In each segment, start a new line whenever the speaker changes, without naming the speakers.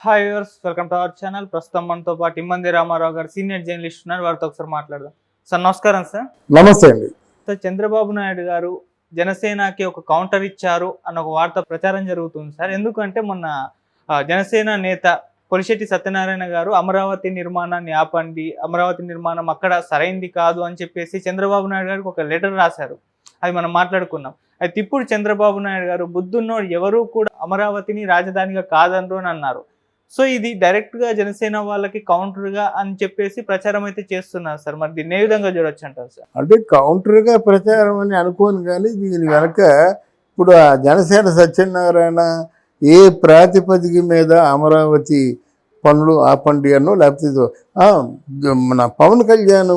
Hi viewers, welcome to our channel. ప్రస్తుతం మనతో పాటు ఇమ్మంది రామారావు గారు సీనియర్ జర్నలిస్ట్ ఉన్నారు. వారితో ఒకసారి మాట్లాడదాం. సార్ నమస్కారం. సార్
నమస్తే అండి.
సార్, చంద్రబాబు నాయుడు గారు జనసేనకి ఒక కౌంటర్ ఇచ్చారు అన్న ఒక వార్త ప్రచారం జరుగుతుంది సార్. ఎందుకంటే మొన్న జనసేన నేత పొలిశెట్టి సత్యనారాయణ గారు అమరావతి నిర్మాణాన్ని ఆపండి, అమరావతి నిర్మాణం అక్కడ సరైంది కాదు అని చెప్పేసి చంద్రబాబు నాయుడు గారికి ఒక లెటర్ రాశారు. అది మనం మాట్లాడుకున్నాం. అయితే ఇప్పుడు చంద్రబాబు నాయుడు గారు బుద్ధున్నోడు ఎవరు కూడా అమరావతిని రాజధానిగా కాదనరు అని అన్నారు. సో ఇది డైరెక్ట్గా జనసేన వాళ్ళకి కౌంటర్గా అని చెప్పేసి ప్రచారం అయితే చేస్తున్నారు సార్. మరి దీన్ని ఏ విధంగా చూడొచ్చు అంటారు సార్?
అంటే కౌంటర్గా ప్రచారం అని అనుకోను, కానీ దీని వెనక ఇప్పుడు ఆ జనసేన సత్యనారాయణ ఏ ప్రాతిపదిక మీద అమరావతి పనులు ఆపండి అనో, లేకపోతే మన పవన్ కళ్యాణ్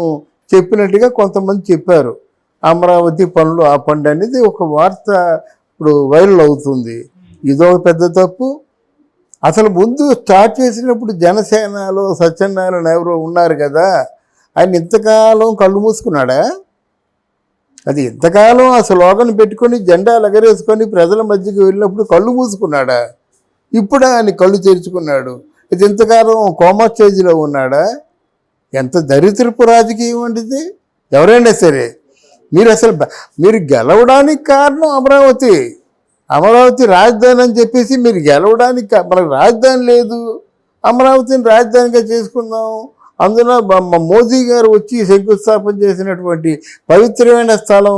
చెప్పినట్టుగా కొంతమంది చెప్పారు అమరావతి పనులు ఆపండి అనేది ఒక వార్త ఇప్పుడు వైరల్ అవుతుంది. ఇదొక పెద్ద తప్పు. అసలు ముందు స్టార్ట్ చేసినప్పుడు జనసేనలో సత్యనారాయణ ఎవరో ఉన్నారు కదా, ఆయన ఇంతకాలం కళ్ళు మూసుకున్నాడా? అది ఇంతకాలం ఆ స్లోగన్ పెట్టుకొని జెండాలు ఎగరేసుకొని ప్రజల మధ్యకి వెళ్ళినప్పుడు కళ్ళు మూసుకున్నాడా? ఇప్పుడు ఆయన కళ్ళు తెరుచుకున్నాడు. ఇది ఇంతకాలం కోమా స్టేజ్లో ఉన్నాడా? ఎంత దరిద్రపు రాజకీయం అంటే ఎవరైనా సరే మీరు గెలవడానికి కారణం అమరావతి రాజధాని అని చెప్పేసి మీరు గెలవడానికి, మనకు రాజధాని లేదు, అమరావతిని రాజధానిగా చేసుకుందాం, అందులో మోదీ గారు వచ్చి శంకుస్థాపన చేసినటువంటి పవిత్రమైన స్థలం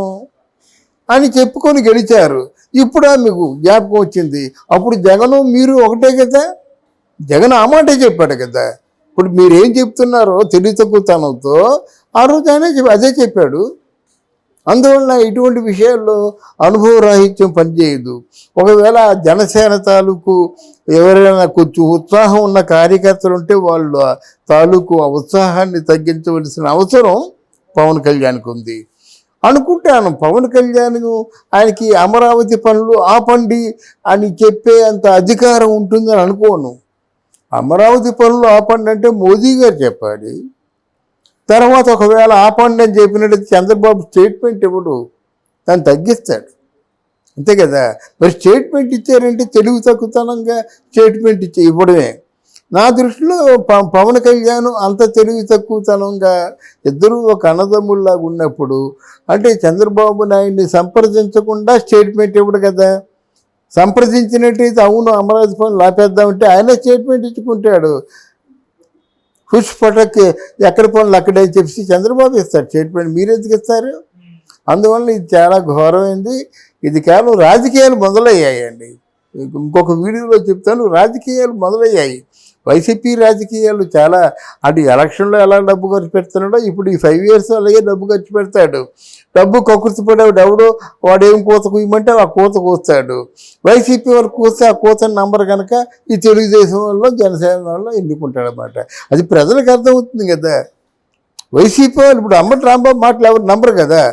అని చెప్పుకొని గెలిచారు. ఇప్పుడు మీకు జ్ఞాపకం వచ్చింది. అప్పుడు జగను మీరు ఒకటే కదా, జగన్ ఆ మాటే చెప్పాడు కదా. ఇప్పుడు మీరేం చెప్తున్నారో తెలివి తక్కువతనంతో ఆ రోజు ఆయన అదే చెప్పాడు. అందువల్ల ఇటువంటి విషయాల్లో అనుభవ రాహిత్యం పనిచేయదు. ఒకవేళ జనసేన తాలూకు ఎవరైనా కొంచెం ఉత్సాహం ఉన్న కార్యకర్తలు ఉంటే వాళ్ళు తాలూకు ఆ ఉత్సాహాన్ని తగ్గించవలసిన అవసరం పవన్ కళ్యాణ్కి ఉంది అనుకుంటాను. పవన్ కళ్యాణ్ ఆయనకి అమరావతి పనులు ఆపండి అని చెప్పే అంత అధికారం ఉంటుందని అనుకోను. అమరావతి పనులు ఆపండి అంటే మోదీ గారు చెప్పాలి. తర్వాత ఒకవేళ ఆపండి అని చెప్పినట్టు చంద్రబాబు స్టేట్మెంట్ ఇవ్వడు, దాన్ని తగ్గిస్తాడు, అంతే కదా. మరి స్టేట్మెంట్ ఇచ్చారంటే తెలుగు తక్కువతనంగా స్టేట్మెంట్ ఇవ్వడమే. నా దృష్టిలో పవన్ కళ్యాణ్ అంత తెలుగు తక్కువతనంగా ఇద్దరూ ఒక అన్నదమ్ముల్లాగా ఉన్నప్పుడు, అంటే చంద్రబాబు నాయుడిని సంప్రదించకుండా స్టేట్మెంట్ ఇవ్వడు కదా. సంప్రదించినట్టయితే అవును అమరావతి పనులు ఆపేద్దామంటే ఆయన స్టేట్మెంట్ ఇచ్చుకుంటాడు. పుష్ పటక్ ఎక్కడ పనులు అక్కడే చెప్పి చంద్రబాబు ఇస్తారు స్టేట్మెంట్, మీరు ఎందుకు ఇస్తారు? అందువల్ల ఇది చాలా ఘోరమైంది. ఇది కేవలం రాజకీయాలు మొదలయ్యాయండి. ఇంకొక వీడియోలో చెప్తాను, రాజకీయాలు మొదలయ్యాయి. వైసీపీ రాజకీయాలు చాలా, అటు ఎలక్షన్లో ఎలా డబ్బు ఖర్చు పెడుతున్నాడో ఇప్పుడు ఈ 5 years అలాగే డబ్బు ఖర్చు పెడతాడు. డబ్బు కక్కుర్తిపడేవాడు ఎవడో వాడేం కూత కూయమంటే ఆ కూత కూస్తాడు. వైసీపీ వాళ్ళు కూస్తే ఆ కూతని నంబర్ కనుక ఈ తెలుగుదేశం వల్ల జనసేన వల్ల ఎన్నుకుంటాడు అన్నమాట. అది ప్రజలకు అర్థమవుతుంది కదా. వైసీపీ వాళ్ళు ఇప్పుడు అంబటి రాంబాబు మాటలు ఎవరు నంబరు కదా.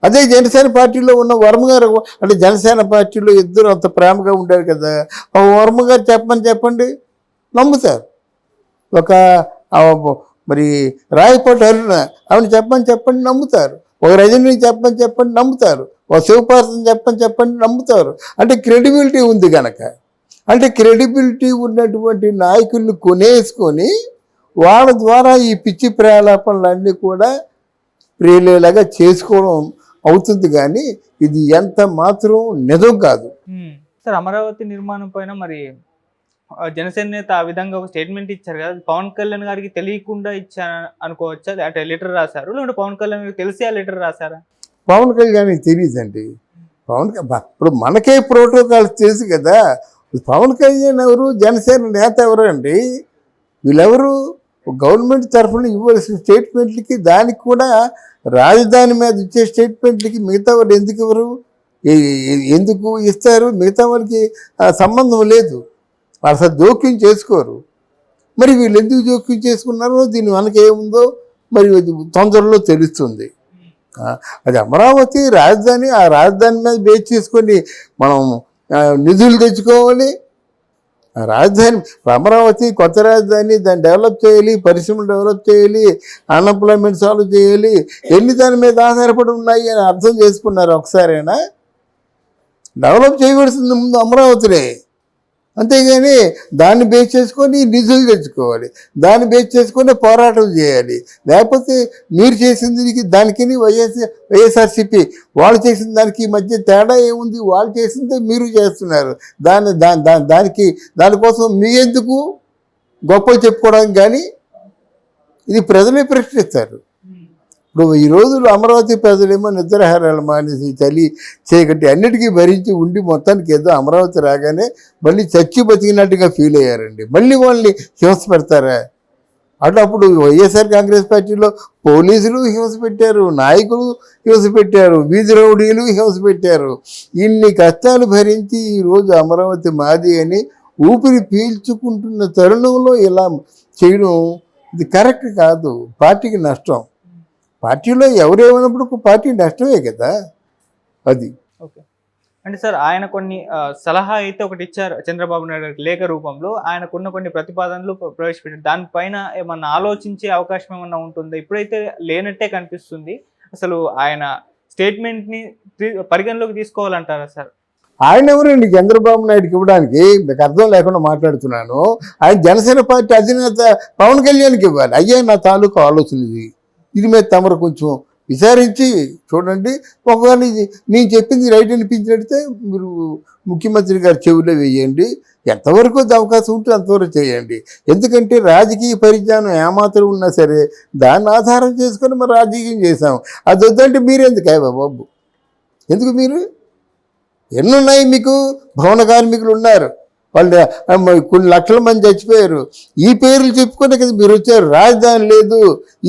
అదే జనసేన పార్టీలో ఉన్న వర్మ గారు, అంటే జనసేన పార్టీలో ఇద్దరు అంత ప్రేమగా ఉండారు కదా, వర్మ గారు చెప్పండి నమ్ముతారు. ఒక మరి రాయపాటి అరుణ ఆవిడ చెప్పండి నమ్ముతారు. ఒక రజనీ చెప్పండి నమ్ముతారు. ఒక శివపార్వతం చెప్పండి నమ్ముతారు. అంటే క్రెడిబిలిటీ ఉంది కనుక. అంటే క్రెడిబిలిటీ ఉన్నటువంటి నాయకుల్ని కొనేసుకొని వాళ్ళ ద్వారా ఈ పిచ్చి ప్రలాపనలన్నీ కూడా ప్రేలేలాగా చేసుకోవడం అవుతుంది. కానీ ఇది ఎంత మాత్రం నిజం కాదు
సార్. అమరావతి నిర్మాణం పైన మరి జనసేన నేత ఆ విధంగా ఒక స్టేట్మెంట్ ఇచ్చారు కదా, పవన్ కళ్యాణ్ గారికి తెలియకుండా ఇచ్చాను అనుకోవచ్చా? అంటే లెటర్ రాశారు, లేదంటే పవన్ కళ్యాణ్ గారికి తెలిసి ఆ లెటర్ రాశారా?
పవన్ కళ్యాణ్కి తెలియదండి. ఇప్పుడు మనకే ప్రోటోకాల్స్ తెలుసు కదా. పవన్ కళ్యాణ్ ఎవరు, జనసేన నేత ఎవరు అండి? వీళ్ళెవరు? గవర్నమెంట్ తరఫున ఇవ్వాల్సిన స్టేట్మెంట్లకి, దానికి కూడా రాజధాని మీద ఇచ్చే స్టేట్మెంట్లకి మిగతా వాళ్ళు ఎందుకు ఇస్తారు? మిగతా వాళ్ళకి సంబంధం లేదు, అసలు జోక్యం చేసుకోరు. మరి వీళ్ళు ఎందుకు జోక్యం చేసుకున్నారో దీని వెనక ఏముందో మరి తొందరలో తెలుస్తుంది. అది అమరావతి రాజధాని, ఆ రాజధాని మీద బేస్ చేసుకొని మనం నిధులు తెచ్చుకోవాలి. రాజధాని అమరావతి కొత్త రాజధాని, దాన్ని డెవలప్ చేయాలి, పరిశ్రమలు డెవలప్ చేయాలి, అన్ఎంప్లాయ్మెంట్ సాల్వ్ చేయాలి. ఎన్ని దాని మీద ఆధారపడి ఉన్నాయి అని అర్థం చేసుకున్నారు ఒకసారైనా? డెవలప్ చేయవలసింది ముందు అమరావతినే. అంతేగాని దాన్ని బేస్ చేసుకొని నిధులు తెచ్చుకోవాలి, దాన్ని బేస్ చేసుకొని పోరాటం చేయాలి. లేకపోతే మీరు చేసింది దానికి వైఎస్ఆర్సీపీ వాళ్ళు చేసిన దానికి మధ్య తేడా ఏముంది? వాళ్ళు చేసిందే మీరు చేస్తున్నారు. దానికోసం మీ ఎందుకు గొప్పలు చెప్పుకోవడానికి? కానీ ఇది ప్రజలే ప్రశ్నిస్తారు. ఇప్పుడు ఈ రోజులు అమరావతి ప్రజలేమో నిద్రాహారాలు మానేసి చలి చీకటి అన్నిటికీ భరించి ఉండి మొత్తానికి ఏదో అమరావతి రాగానే మళ్ళీ చచ్చి బతికినట్టుగా ఫీల్ అయ్యారండి. మళ్ళీ వాళ్ళని హింస పెడతారా? అప్పుడు వైఎస్ఆర్ కాంగ్రెస్ పార్టీలో పోలీసులు హింస పెట్టారు, నాయకులు హింస పెట్టారు, వీధి రౌడీలు హింస పెట్టారు. ఇన్ని కష్టాలు భరించి ఈరోజు అమరావతి మాది అని ఊపిరి పీల్చుకుంటున్న తరుణంలో ఇలా చేయడం ఇది కరెక్ట్ కాదు. పార్టీకి నష్టం. పార్టీలో ఎవరేమైనప్పుడు పార్టీ నష్టమే కదా అది.
ఓకే, అంటే సార్ ఆయన కొన్ని సలహా అయితే ఒకటి ఇచ్చారు చంద్రబాబు నాయుడు గారికి లేఖ రూపంలో. ఆయనకున్న కొన్ని ప్రతిపాదనలు ప్రవేశపెట్టారు. దానిపైన ఏమన్నా ఆలోచించే అవకాశం ఏమన్నా ఉంటుందా? ఇప్పుడైతే లేనట్టే కనిపిస్తుంది. అసలు ఆయన స్టేట్మెంట్ని పరిగణలోకి తీసుకోవాలంటారా సార్?
ఆయన ఎవరండి చంద్రబాబు నాయుడుకి ఇవ్వడానికి? మీకు అర్థం లేకుండా మాట్లాడుతున్నాను. ఆయన జనసేన పార్టీ అధినేత పవన్ కళ్యాణ్కి ఇవ్వాలి. అయ్యా నా తాలూకు ఆలోచన ఇది మీద తమరు కొంచెం విచారించి చూడండి. ఒకవేళ ఇది నేను చెప్పింది రైట్ అనిపించినట్టే మీరు ముఖ్యమంత్రి గారి చెవిలో వేయండి. ఎంతవరకు అవకాశం ఉంటే అంతవరకు చేయండి. ఎందుకంటే రాజకీయ పరిజ్ఞానం ఏమాత్రం ఉన్నా సరే దాన్ని ఆధారం చేసుకొని మనం రాజకీయం చేసాం. అది వద్దంటే మీరెందుకు బాబు? ఎందుకు మీరు? ఎన్నున్నాయి మీకు? భవన కార్మికులు ఉన్నారు, వాళ్ళు కొన్ని లక్షల మంది చచ్చిపోయారు. ఈ పేర్లు చెప్పుకునే కదా మీరు వచ్చారు. రాజధాని లేదు,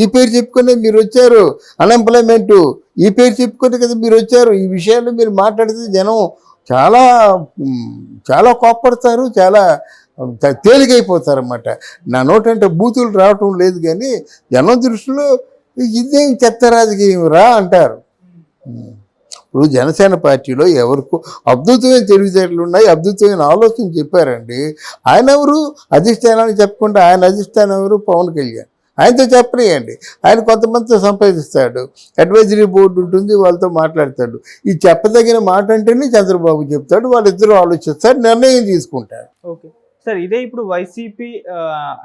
ఈ పేరు చెప్పుకునే మీరు వచ్చారు. అన్ఎంప్లాయ్మెంటు, ఈ పేరు చెప్పుకునే కదా మీరు వచ్చారు. ఈ విషయాల్లో మీరు మాట్లాడితే జనం చాలా చాలా కోప్పడతారు, చాలా తేలికైపోతారు అన్నమాట. నా నోటంటే బూతులు రావటం లేదు, కానీ జనం దృష్టిలో ఇదేం చెత్త రాజకీయం రా అంటారు. ఇప్పుడు జనసేన పార్టీలో ఎవరికి అద్భుతమైన తెలివితేటలు ఉన్నాయి, అద్భుతమైన ఆలోచన చెప్పారండి. ఆయన ఎవరు? అధిష్టానాన్ని చెప్పకుండా ఆయన అధిష్టానం ఎవరు? పవన్ కళ్యాణ్. ఆయనతో చెప్పలేయండి. ఆయన కొంతమందితో సంపాదిస్తాడు, అడ్వైజరీ బోర్డు ఉంటుంది, వాళ్ళతో మాట్లాడతాడు. ఈ చెప్పదగిన మాట అంటేనే చంద్రబాబు చెప్తాడు, వాళ్ళిద్దరూ ఆలోచిస్తారు, నిర్ణయం తీసుకుంటారు.
ఓకే సార్, ఇదే ఇప్పుడు వైసీపీ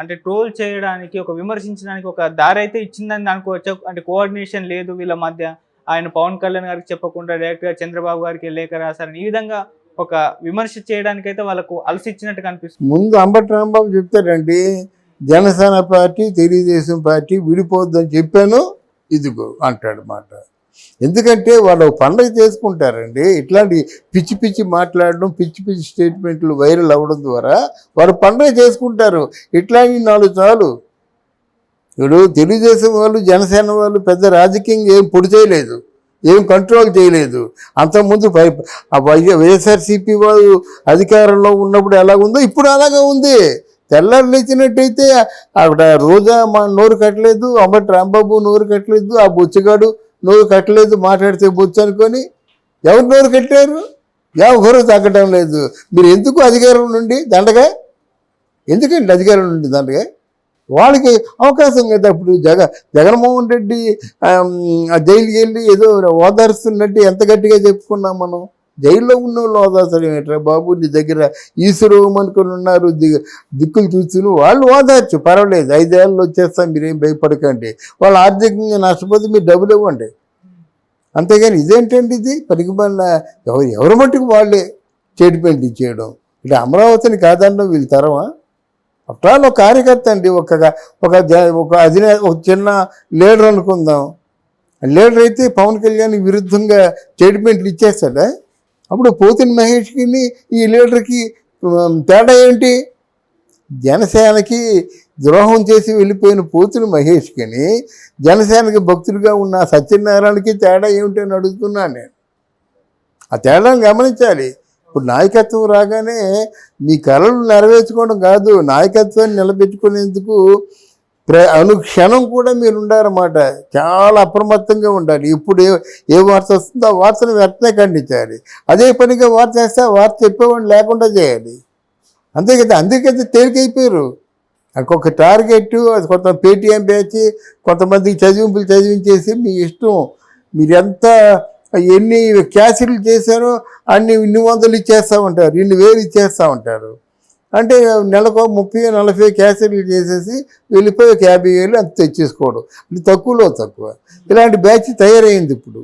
అంటే ట్రోల్ చేయడానికి, ఒక విమర్శించడానికి ఒక దారి అయితే ఇచ్చిందని అనుకోవచ్చు. అంటే కోఆర్డినేషన్ లేదు వీళ్ళ మధ్య. ఆయన పవన్ కళ్యాణ్ గారికి చెప్పకుండా డైరెక్ట్గా చంద్రబాబు గారికి లేఖ రాశారని ఈ విధంగా ఒక విమర్శ చేయడానికైతే వాళ్ళకు అలసిచ్చినట్టు కనిపిస్తుంది.
ముందు అంబటి రాంబాబు చెప్తారండి, జనసేన పార్టీ తెలుగుదేశం పార్టీ విడిపోద్దని చెప్పాను, ఇదిగో అంటాడు మాట. ఎందుకంటే వాళ్ళు పండగ చేసుకుంటారండి. ఇట్లాంటి పిచ్చి పిచ్చి మాట్లాడడం, పిచ్చి పిచ్చి స్టేట్మెంట్లు వైరల్ అవ్వడం ద్వారా వారు పండగ చేసుకుంటారు. ఇట్లాంటి 4 చాలు. ఇప్పుడు తెలుగుదేశం వాళ్ళు జనసేన వాళ్ళు పెద్ద రాజకీయంగా ఏం పొడి చేయలేదు, ఏం కంట్రోల్ చేయలేదు. అంతకుముందు వైఎస్ఆర్సీపీ వాళ్ళు అధికారంలో ఉన్నప్పుడు ఎలా ఉందో ఇప్పుడు అలాగే ఉంది. తెల్లారు లేచినట్టయితే అక్కడ రోజా నోరు కట్టలేదు, అంబటి రాంబాబు నోరు కట్టలేదు, ఆ బొచ్చగాడు నోరు కట్టలేదు, మాట్లాడితే బొచ్చు అనుకొని. ఎవరు నోరు కట్టారు? ఎవరు తగ్గడం లేదు. మీరు ఎందుకు అధికారం నుండి దండగా? ఎందుకండి అధికారం నుండి దండగా? వాళ్ళకి అవకాశం కదా. ఇప్పుడు జగన్మోహన్ రెడ్డి జైలుకి వెళ్ళి ఏదో ఓదారుస్తున్నట్టు ఎంత గట్టిగా చెప్పుకున్నాం మనం. జైల్లో ఉన్న వాళ్ళు ఓదార్చడం ఏంట్రా బాబు? నీ దగ్గర ఈశ్వరం అనుకుని ఉన్నారు, దిక్కులు చూస్తున్నారు, వాళ్ళు ఓదార్చు, పర్వాలేదు, 5 ఏళ్ళు వచ్చేస్తాం, మీరేం భయపడకండి. వాళ్ళు ఆర్థికంగా నష్టపోతే మీరు డబ్బులు ఇవ్వండి. అంతేగాని ఇదేంటండి? ఇది పనికిమాలిన ఎవరి మట్టుకు వాళ్ళే స్టేట్మెంట్ ఇచ్చేయడం. ఇట్లా అమరావతిని కాదనడం వీళ్ళ తరమా? అట్లా ఒక కార్యకర్త అండి, ఒక చిన్న లీడర్ అనుకుందాం. లీడర్ అయితే పవన్ కళ్యాణ్ విరుద్ధంగా స్టేట్మెంట్లు ఇచ్చేస్తాడా? అప్పుడు పోతిన మహేష్కి ఈ లీడర్కి తేడా ఏంటి? జనసేనకి ద్రోహం చేసి వెళ్ళిపోయిన పోతిన మహేష్కి జనసేనకి భక్తుడిగా ఉన్న సత్యనారాయణకి తేడా ఏమిటి అని అడుగుతున్నాను నేను. ఆ తేడాను గమనించాలి. ఇప్పుడు నాయకత్వం రాగానే మీ కళలు నెరవేర్చుకోవడం కాదు, నాయకత్వాన్ని నిలబెట్టుకునేందుకు అనుక్షణం కూడా మీరు ఉండాలన్నమాట. చాలా అప్రమత్తంగా ఉండాలి. ఇప్పుడు ఏ వార్త వస్తుందో ఆ వార్తను వెంటనే ఖండించాలి. అదే పనిగా వార్త చేస్తే ఆ వార్త చెప్పేవాడిని లేకుండా చేయాలి. అంతే కదా. అందుకైతే తేలికైపోయారు. ఒక టార్గెట్, అది కొంత పేటీఎం బ్యాచ్, కొంతమందికి చదివింపులు చదివించేసి మీ ఇష్టం, మీరు ఎంత ఎన్ని క్యాసెట్లు చేశారో అన్ని 100 ఇచ్చేస్తూ ఉంటారు, 2,000 ఇచ్చేస్తూ ఉంటారు. అంటే నెలకు 30-40 క్యాసెట్లు చేసేసి వెళ్ళిపోయి 50,000 అంత తెచ్చేసుకోవడం. ఇది తక్కువలో తక్కువ. ఇలాంటి బ్యాచ్ తయారైంది ఇప్పుడు.